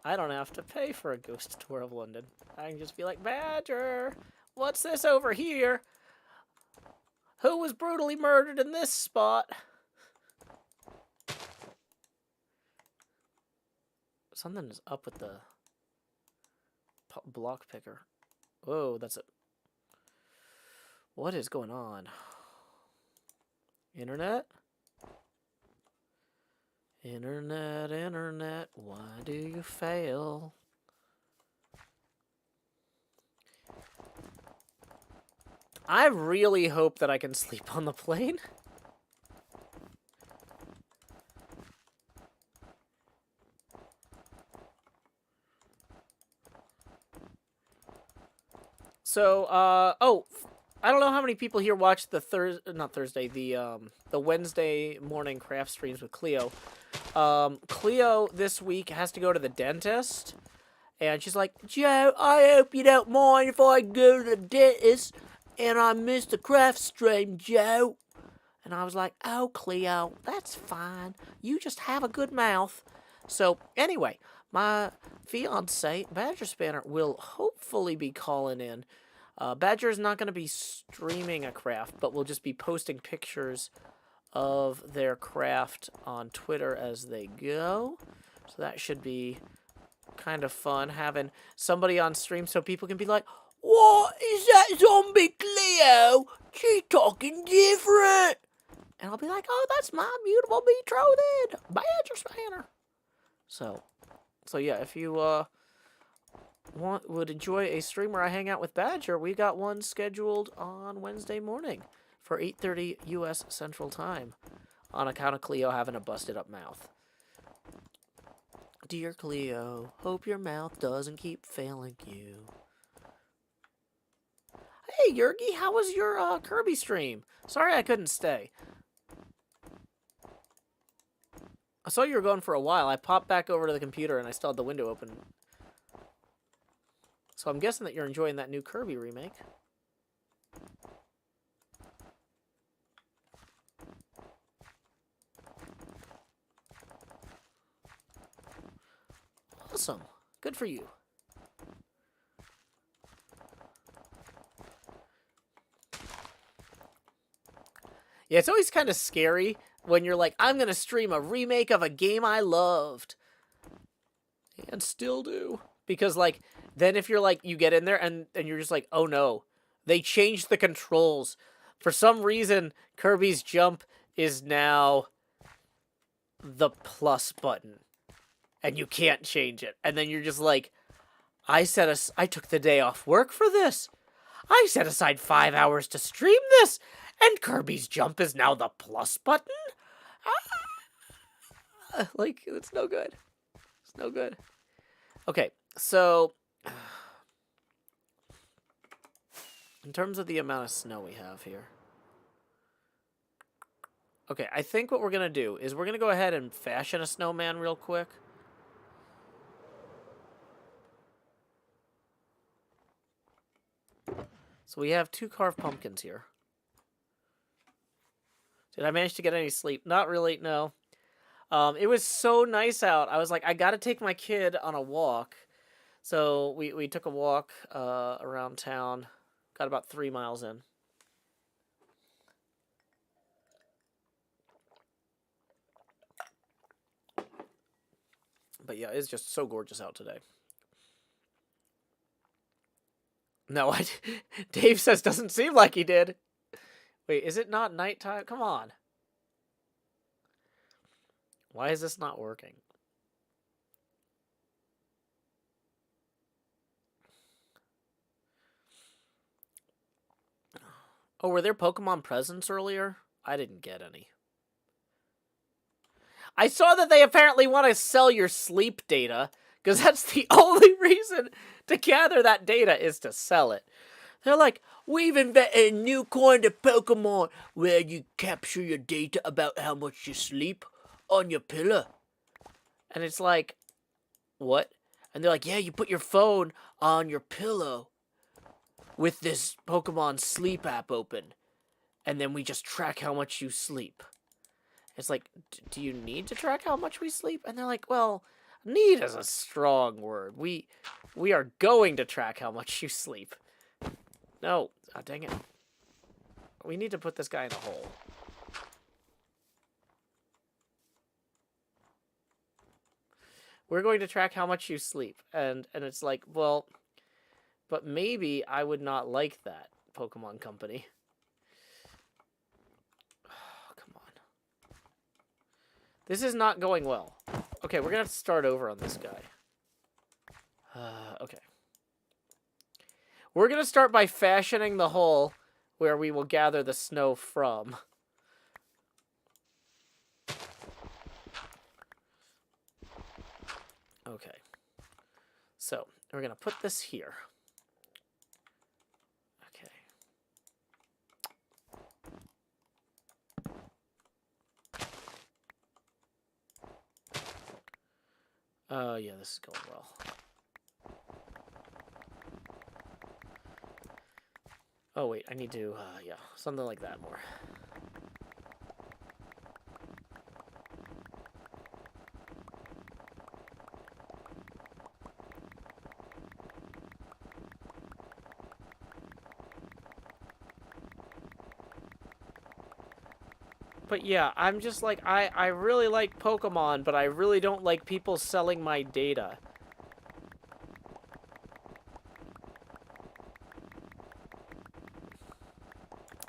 I don't have to pay for a ghost tour of London. I can just be like, Badger, what's this over here? Who was brutally murdered in this spot? Something is up with the block picker. Whoa, that's it. What is going on? Internet? Internet, internet, why do you fail? I really hope that I can sleep on the plane. So, oh, I don't know how many people here watched the the Wednesday morning craft streams with Cleo. Cleo this week has to go to the dentist, and she's like, Joe, I hope you don't mind if I go to the dentist and I miss the craft stream, Joe. And I was like, oh, Cleo, that's fine. You just have a good mouth. So, anyway, my fiance, Badger Spanner, will hopefully be calling in. Badger is not going to be streaming a craft, but will just be posting pictures of their craft on Twitter as they go. So that should be kind of fun, having somebody on stream so people can be like, what is that zombie Cleo? She's talking different. And I'll be like, oh, that's my beautiful betrothed, Badger Spanner. So yeah, if you would enjoy a stream where I hang out with Badger, we got one scheduled on Wednesday morning for 8:30 U.S. Central Time, on account of Cleo having a busted up mouth. Dear Cleo, hope your mouth doesn't keep failing you. Hey, Yergi, how was your Kirby stream? Sorry I couldn't stay. I saw you were gone for a while. I popped back over to the computer and I still had the window open. So I'm guessing that you're enjoying that new Kirby remake. Awesome. Good for you. Yeah, it's always kind of scary when you're like, I'm going to stream a remake of a game I loved. And still do. Because, like, then if you're like, you get in there and you're just like, oh no, they changed the controls. For some reason, Kirby's jump is now the plus button. And you can't change it. And then you're just like, I took the day off work for this. I set aside 5 hours to stream this. And Kirby's jump is now the plus button? Like, it's no good. It's no good. Okay, so in terms of the amount of snow we have here. Okay, I think what we're going to do is we're going to go ahead and fashion a snowman real quick. So we have 2 carved pumpkins here. Did I manage to get any sleep? Not really, no. It was so nice out. I was like, I got to take my kid on a walk. So we took a walk around town. Got about 3 miles in. But yeah, it's just so gorgeous out today. No, Dave says doesn't seem like he did. Wait, is it not nighttime? Come on. Why is this not working? Oh, were there Pokemon presents earlier? I didn't get any. I saw that they apparently want to sell your sleep data, because that's the only reason to gather that data is to sell it. They're like, we've invented a new kind of Pokemon where you capture your data about how much you sleep on your pillow. And it's like, what? And they're like, yeah, you put your phone on your pillow with this Pokemon sleep app open. And then we just track how much you sleep. It's like, do you need to track how much we sleep? And they're like, well, need is a strong word. We are going to track how much you sleep. No. Oh, dang it. We need to put this guy in a hole. We're going to track how much you sleep. And it's like, well, but maybe I would not like that, Pokemon Company. Oh, come on. This is not going well. Okay, we're going to have to start over on this guy. Okay. We're going to start by fashioning the hole where we will gather the snow from. Okay. So, we're going to put this here. Okay. Oh, yeah, this is going well. Oh, wait, I need to, yeah, something like that more. But yeah, I'm just like, I really like Pokemon, but I really don't like people selling my data.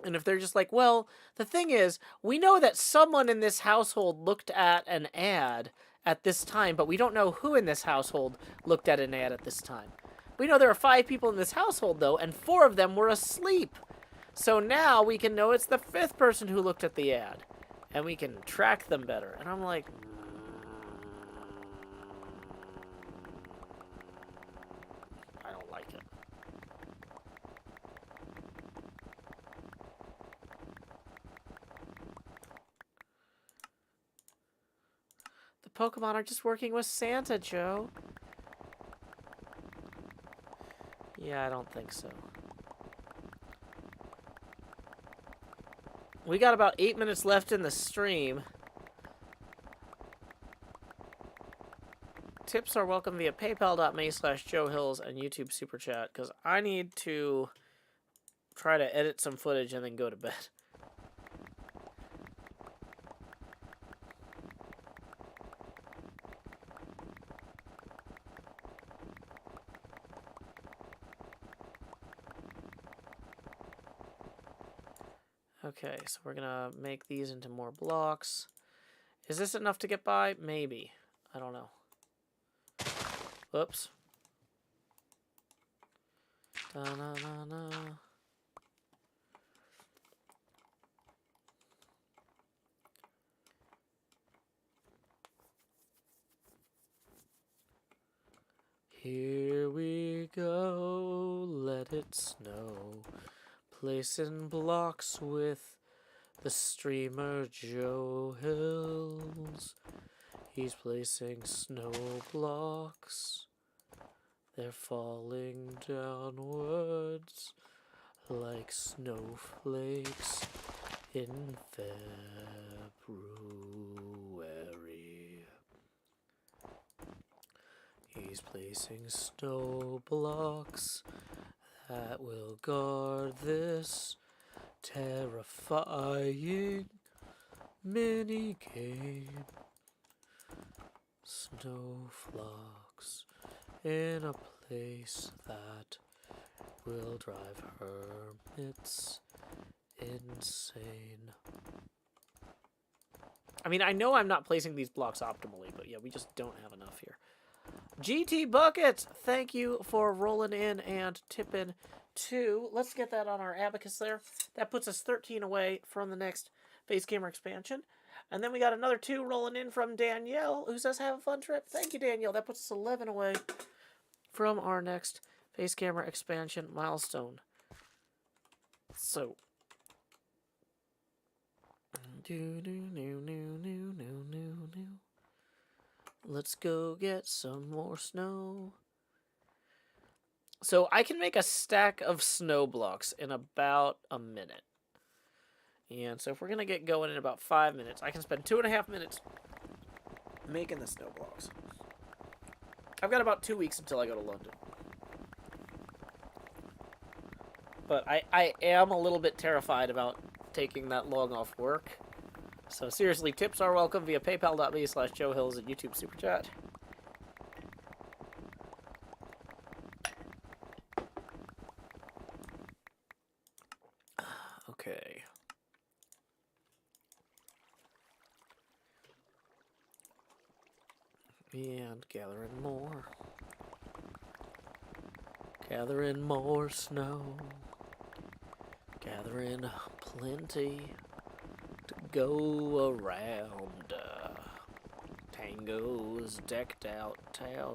And if they're just like, well, the thing is, we know that someone in this household looked at an ad at this time, but we don't know who in this household looked at an ad at this time. We know there are 5 people in this household, though, and 4 of them were asleep. So now we can know it's the 5th person who looked at the ad. And we can track them better. And I'm like, I don't like it. The Pokemon are just working with Santa, Joe. Yeah, I don't think so. We got about 8 minutes left in the stream. Tips are welcome via paypal.me/JoeHills and YouTube Super Chat, because I need to try to edit some footage and then go to bed. Okay, so we're gonna make these into more blocks. Is this enough to get by? Maybe. I don't know. Whoops. Da-na-na-na. Here we go, let it snow. Placing blocks with the streamer Joe Hills. He's placing snow blocks. They're falling downwards like snowflakes in February. He's placing snow blocks that will guard this terrifying mini game. Snowflocks in a place that will drive hermits insane. I mean, I know I'm not placing these blocks optimally, but yeah, we just don't have enough here. GT Buckets, thank you for rolling in and tipping 2. Let's get that on our abacus there. That puts us 13 away from the next face camera expansion. And then we got another 2 rolling in from Danielle, who says, have a fun trip. Thank you, Danielle. That puts us 11 away from our next face camera expansion milestone. So, let's go get some more snow. So I can make a stack of snow blocks in about a minute. And so if we're going to get going in about 5 minutes, I can spend 2.5 minutes making the snow blocks. I've got about 2 weeks until I go to London. But I am a little bit terrified about taking that long off work. So seriously, tips are welcome via paypal.me/JoeHills and YouTube Super Chat. Okay. And gathering more. Gathering more snow. Gathering plenty to go around. Tango's decked out town.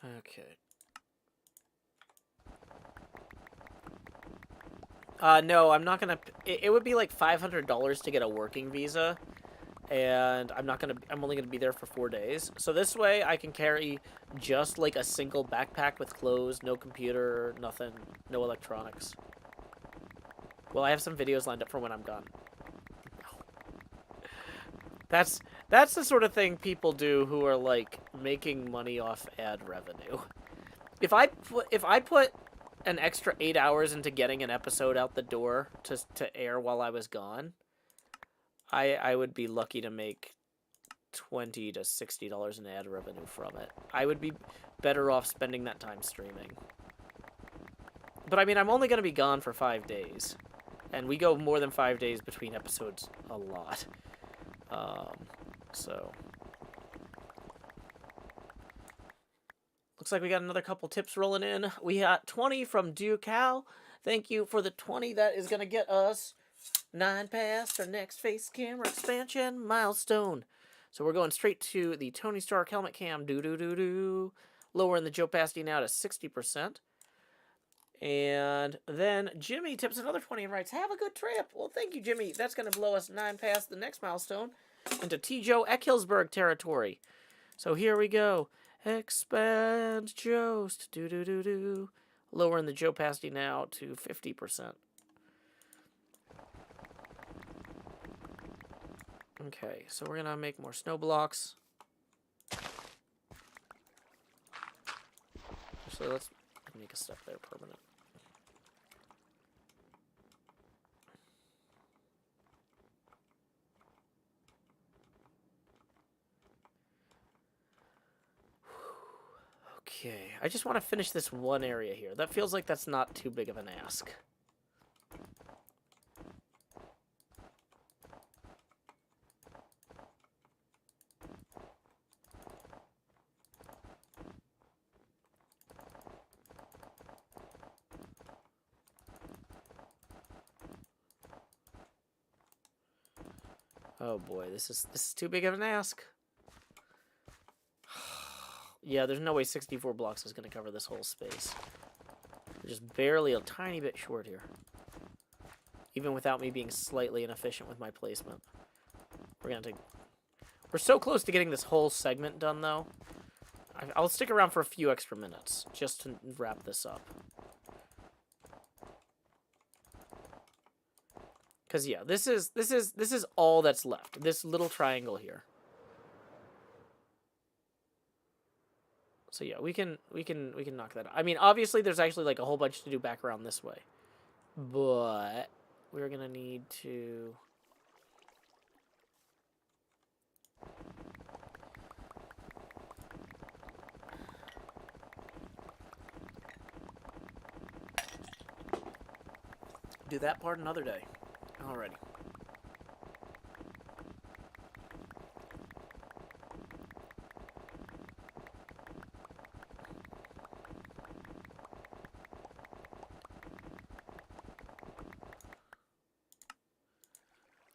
Okay. No, I'm not gonna. It would be like $500 to get a working visa, and I'm only gonna be there for 4 days. So this way, I can carry just like a single backpack with clothes, no computer, nothing, no electronics. Well, I have some videos lined up for when I'm gone. That's the sort of thing people do who are like making money off ad revenue. If I put an extra 8 hours into getting an episode out the door to air while I was gone, I would be lucky to make $20 to $60 in ad revenue from it. I would be better off spending that time streaming. But I mean, I'm only going to be gone for 5 days, and we go more than 5 days between episodes a lot. So looks like we got another couple tips rolling in. We got 20 from Ducal. Thank you for the 20. That is going to get us 9 past our next face camera expansion milestone. So we're going straight to the Tony Stark helmet cam. Lowering the opacity now to 60%. And then Jimmy tips another 20 and writes, have a good trip. Well, thank you, Jimmy. That's going to blow us 9 past the next milestone into T. Joe Eckhillsburg territory. So here we go. Expand Jost. Lowering the opacity now to 50%. Okay, so we're going to make more snow blocks. Actually, let's make a step there permanent. Okay, I just want to finish this one area here. That feels like that's not too big of an ask. Oh boy, this is too big of an ask. Yeah, there's no way 64 blocks is going to cover this whole space. We're just barely a tiny bit short here. Even without me being slightly inefficient with my placement. We're so close to getting this whole segment done, though. I'll stick around for a few extra minutes just to wrap this up. Cause yeah, this is all that's left. This little triangle here. So yeah, we can knock that out. I mean, obviously there's actually like a whole bunch to do back around this way. But we're gonna need to do that part another day. Alrighty.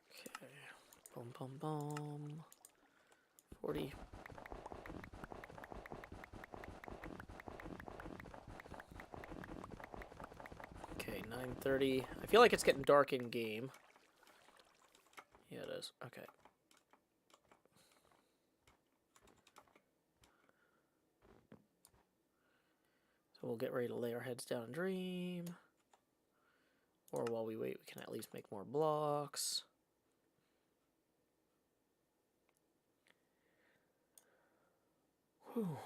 Okay. Boom, boom, boom. 40. Okay, 9:30. I feel like it's getting dark in game. Yeah, it is. Okay. So we'll get ready to lay our heads down and dream. Or while we wait, we can at least make more blocks. Whew.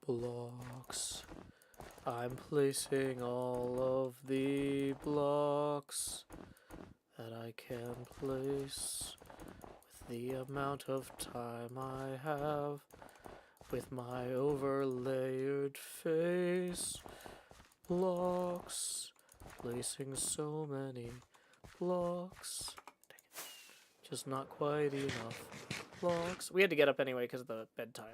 Blocks. I'm placing all of the blocks that I can place with the amount of time I have with my overlayered face. Blocks. Placing so many blocks. Just not quite enough blocks. We had to get up anyway because of the bedtime.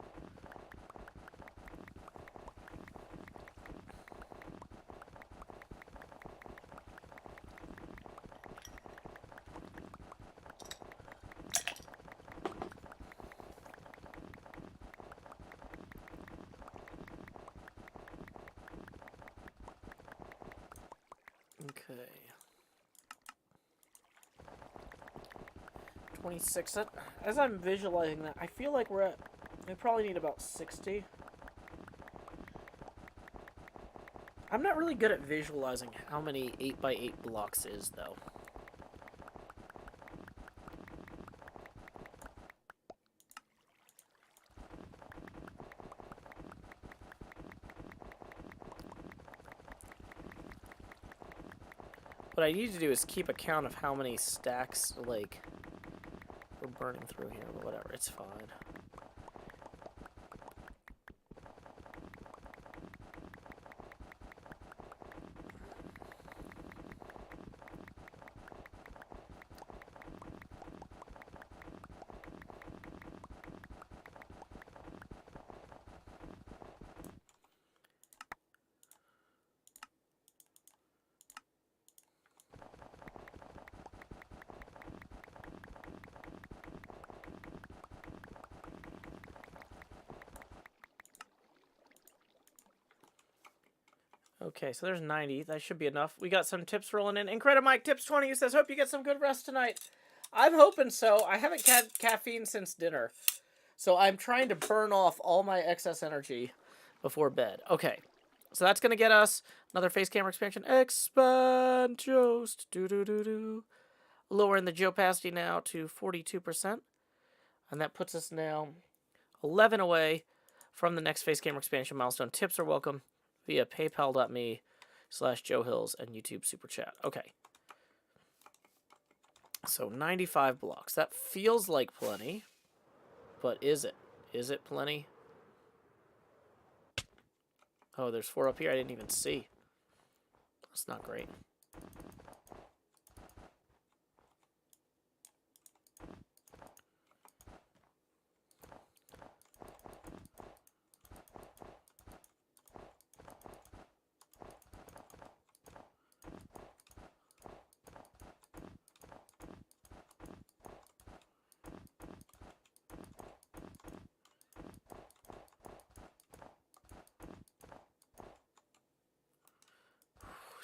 Okay. 26. As I'm visualizing that, I feel like we probably need about 60. I'm not really good at visualizing how many 8x8 blocks is, though. What I need to do is keep a count of how many stacks, like, we're burning through here, but whatever, it's fine. Okay, so there's 90. That should be enough. We got some tips rolling in. Incredimike Tips 20 says, hope you get some good rest tonight. I'm hoping so. I haven't had caffeine since dinner. So I'm trying to burn off all my excess energy before bed. Okay, so that's going to get us another face camera expansion. Expand Jost. Do-do-do-do. Lowering the opacity now to 42%. And that puts us now 11 away from the next face camera expansion milestone. Tips are welcome via paypal.me/JoeHills and YouTube Super Chat. Okay. So 95 blocks. That feels like plenty. But is it? Is it plenty? Oh, there's 4 up here I didn't even see. That's not great.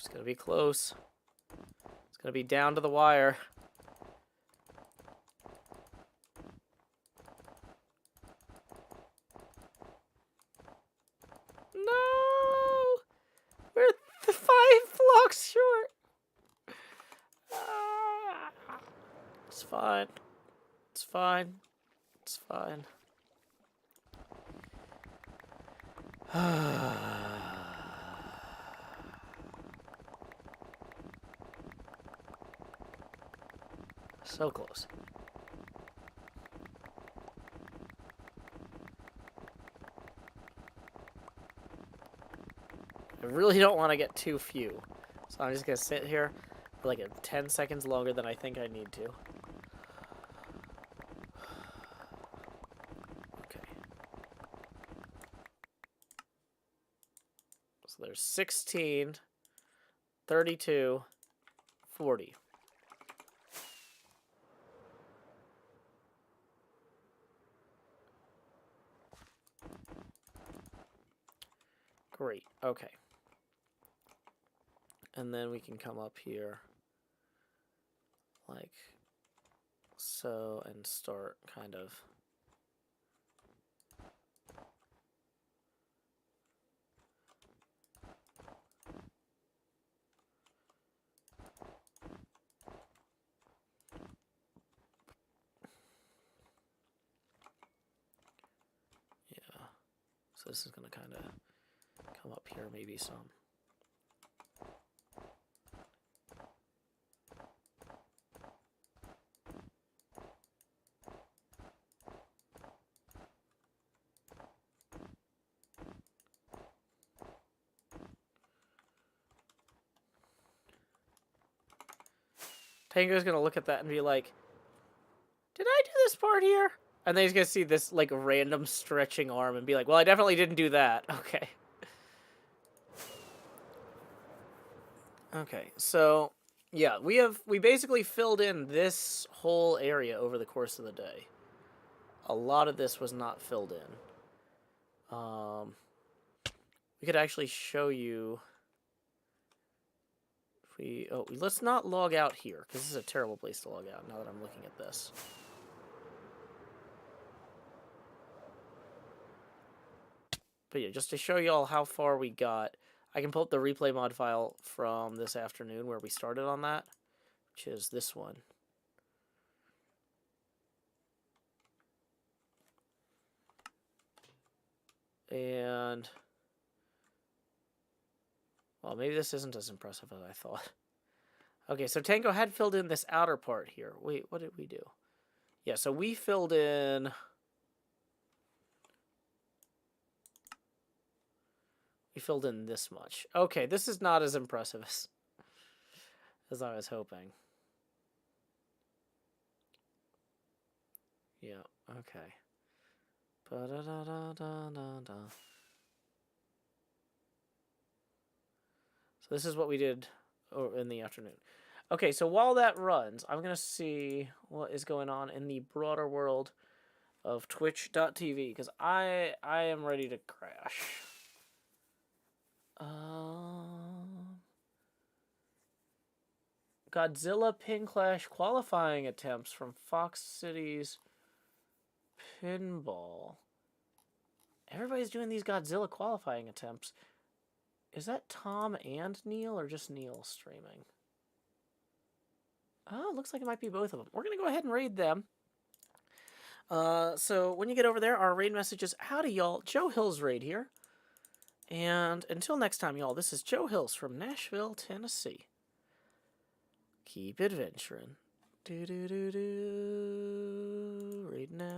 It's gonna be close. It's gonna be down to the wire. No! We're 5 blocks short. It's fine. It's fine. It's fine. So close. I really don't want to get too few. So I'm just going to sit here for like 10 seconds longer than I think I need to. Okay. So there's 16, 32, 40. Great. Okay. And then we can come up here like so and start kind of yeah. So this is going to kind of come up here maybe some. Tango's gonna look at that and be like, did I do this part here? And then he's gonna see this like random stretching arm and be like, well, I definitely didn't do that. Okay. Okay, so yeah, we basically filled in this whole area over the course of the day. A lot of this was not filled in. We could actually show you. Let's not log out here, because this is a terrible place to log out now that I'm looking at this. But yeah, just to show you all how far we got, I can pull up the replay mod file from this afternoon where we started on that, which is this one. And well, maybe this isn't as impressive as I thought. Okay, so Tango had filled in this outer part here. Wait, what did we do? Yeah, so we filled in... We filled in this much. Okay, this is not as impressive as I was hoping. Yeah, okay. Ba-da-da-da-da-da-da. So this is what we did in the afternoon. Okay, so while that runs, I'm going to see what is going on in the broader world of twitch.tv, because I am ready to crash. Godzilla Pin Clash qualifying attempts from Fox Cities Pinball. Everybody's doing these Godzilla qualifying attempts. Is that Tom and Neil, or just Neil streaming? Oh, looks like it might be both of them. We're going to go ahead and raid them. So when you get over there, our raid message is, howdy, y'all. Joe Hills raid here. And until next time, y'all, this is Joe Hills from Nashville, Tennessee. Keep adventuring. Do-do-do-do. Raid now.